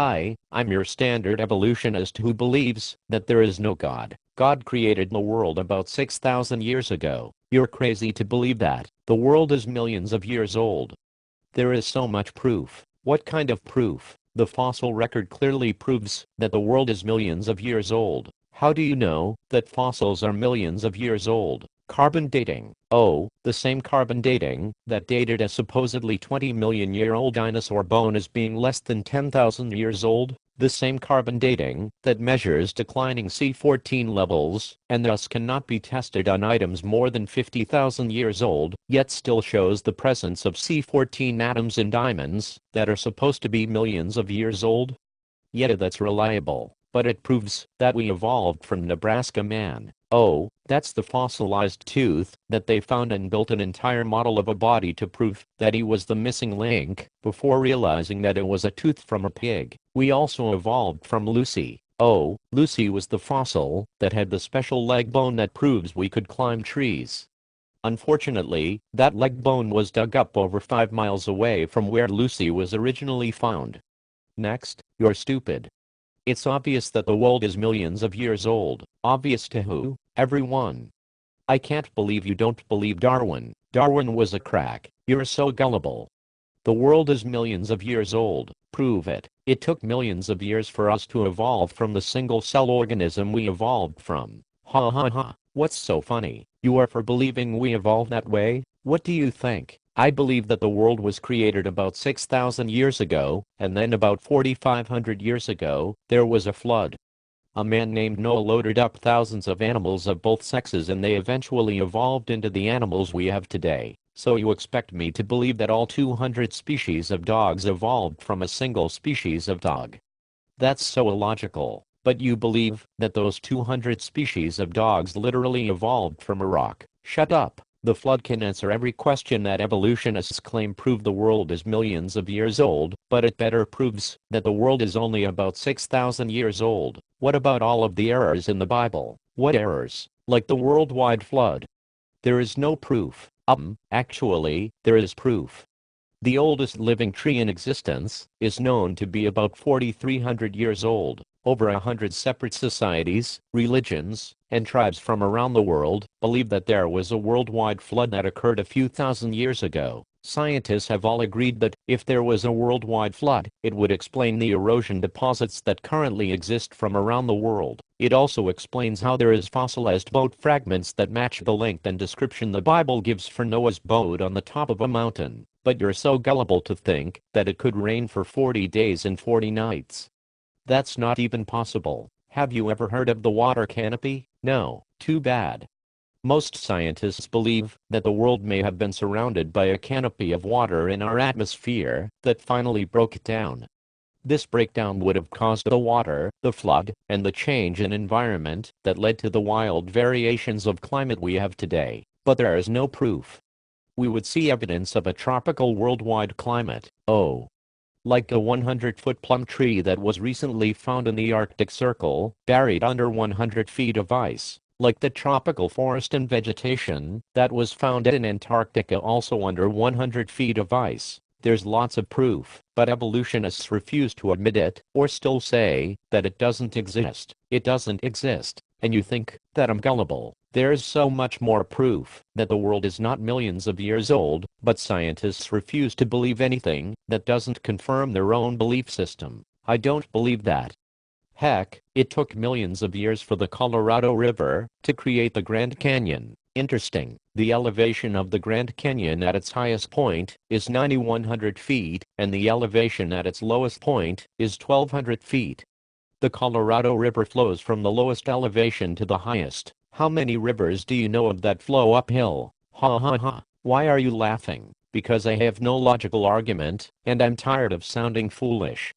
Hi, I'm your standard evolutionist who believes that there is no God. God created the world about 6,000 years ago. You're crazy to believe that. The world is millions of years old. There is so much proof. What kind of proof? The fossil record clearly proves that the world is millions of years old. How do you know that fossils are millions of years old? Carbon dating. Oh, the same carbon dating that dated a supposedly 20 million year old dinosaur bone as being less than 10,000 years old? The same carbon dating that measures declining C14 levels and thus cannot be tested on items more than 50,000 years old, yet still shows the presence of C14 atoms in diamonds that are supposed to be millions of years old? Yeah, that's reliable, but it proves that we evolved from Nebraska man. Oh, that's the fossilized tooth that they found and built an entire model of a body to prove that he was the missing link, before realizing that it was a tooth from a pig. We also evolved from Lucy. Oh, Lucy was the fossil that had the special leg bone that proves we could climb trees. Unfortunately, that leg bone was dug up over 5 miles away from where Lucy was originally found. Next, you're stupid. It's obvious that the world is millions of years old. Obvious to who? Everyone. I can't believe you don't believe Darwin. Darwin was a crack. You're so gullible. The world is millions of years old. Prove it. It took millions of years for us to evolve from the single-cell organism we evolved from. Ha ha ha. What's so funny? You are for believing we evolved that way? What do you think? I believe that the world was created about 6,000 years ago, and then about 4,500 years ago, there was a flood. A man named Noah loaded up thousands of animals of both sexes and they eventually evolved into the animals we have today. So you expect me to believe that all 200 species of dogs evolved from a single species of dog? That's so illogical. But you believe that those 200 species of dogs literally evolved from a rock. Shut up. The flood can answer every question that evolutionists claim prove the world is millions of years old, but it better proves that the world is only about 6,000 years old. What about all of the errors in the Bible? What errors? Like the worldwide flood? There is no proof. Actually, there is proof. The oldest living tree in existence is known to be about 4,300 years old. Over 100 separate societies, religions, and tribes from around the world believe that there was a worldwide flood that occurred a few thousand years ago. Scientists have all agreed that if there was a worldwide flood, it would explain the erosion deposits that currently exist from around the world. It also explains how there is fossilized boat fragments that match the length and description the Bible gives for Noah's boat on the top of a mountain. But you're so gullible to think that it could rain for 40 days and 40 nights. That's not even possible. Have you ever heard of the water canopy? No, too bad. Most scientists believe that the world may have been surrounded by a canopy of water in our atmosphere that finally broke down. This breakdown would have caused the water, the flood, and the change in environment that led to the wild variations of climate we have today. But there is no proof. We would see evidence of a tropical worldwide climate. Oh. Like a 100-foot plum tree that was recently found in the Arctic Circle, buried under 100 feet of ice. Like the tropical forest and vegetation that was found in Antarctica also under 100 feet of ice. There's lots of proof, but evolutionists refuse to admit it, or still say that it doesn't exist. It doesn't exist. And you think that I'm gullible. There's so much more proof that the world is not millions of years old, but scientists refuse to believe anything that doesn't confirm their own belief system. I don't believe that. Heck, it took millions of years for the Colorado River to create the Grand Canyon. Interesting. The elevation of the Grand Canyon at its highest point is 9,100 feet, and the elevation at its lowest point is 1,200 feet. The Colorado River flows from the lowest elevation to the highest. How many rivers do you know of that flow uphill? Ha ha ha. Why are you laughing? Because I have no logical argument, and I'm tired of sounding foolish.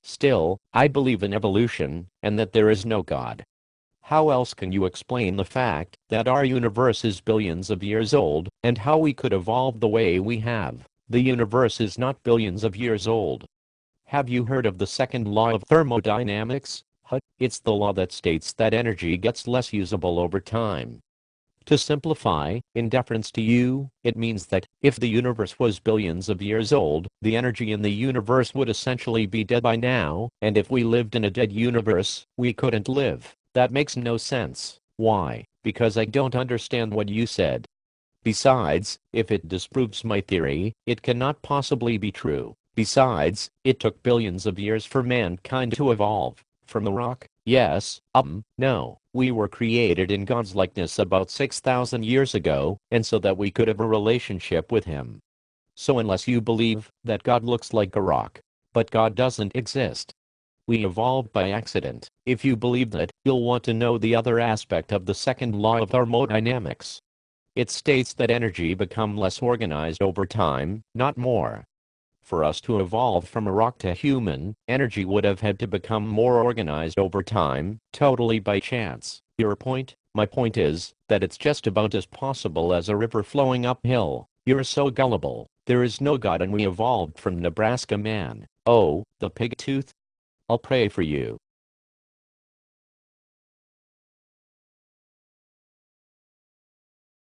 Still, I believe in evolution, and that there is no God. How else can you explain the fact that our universe is billions of years old, and how we could evolve the way we have? The universe is not billions of years old. Have you heard of the second law of thermodynamics? It's the law that states that energy gets less usable over time. To simplify, in deference to you, it means that, if the universe was billions of years old, the energy in the universe would essentially be dead by now, and if we lived in a dead universe, we couldn't live. That makes no sense. Why? Because I don't understand what you said. Besides, if it disproves my theory, it cannot possibly be true. Besides, it took billions of years for mankind to evolve. From the rock? Yes, no. We were created in God's likeness about 6,000 years ago, and so that we could have a relationship with Him. So unless you believe that God looks like a rock, but God doesn't exist, we evolved by accident. If you believe that, you'll want to know the other aspect of the second law of thermodynamics. It states that energy become less organized over time, not more. For us to evolve from a rock to human, energy would have had to become more organized over time, totally by chance. Your point? My point is that it's just about as possible as a river flowing uphill. You're so gullible. There is no God and we evolved from Nebraska man. Oh, the pig tooth? I'll pray for you.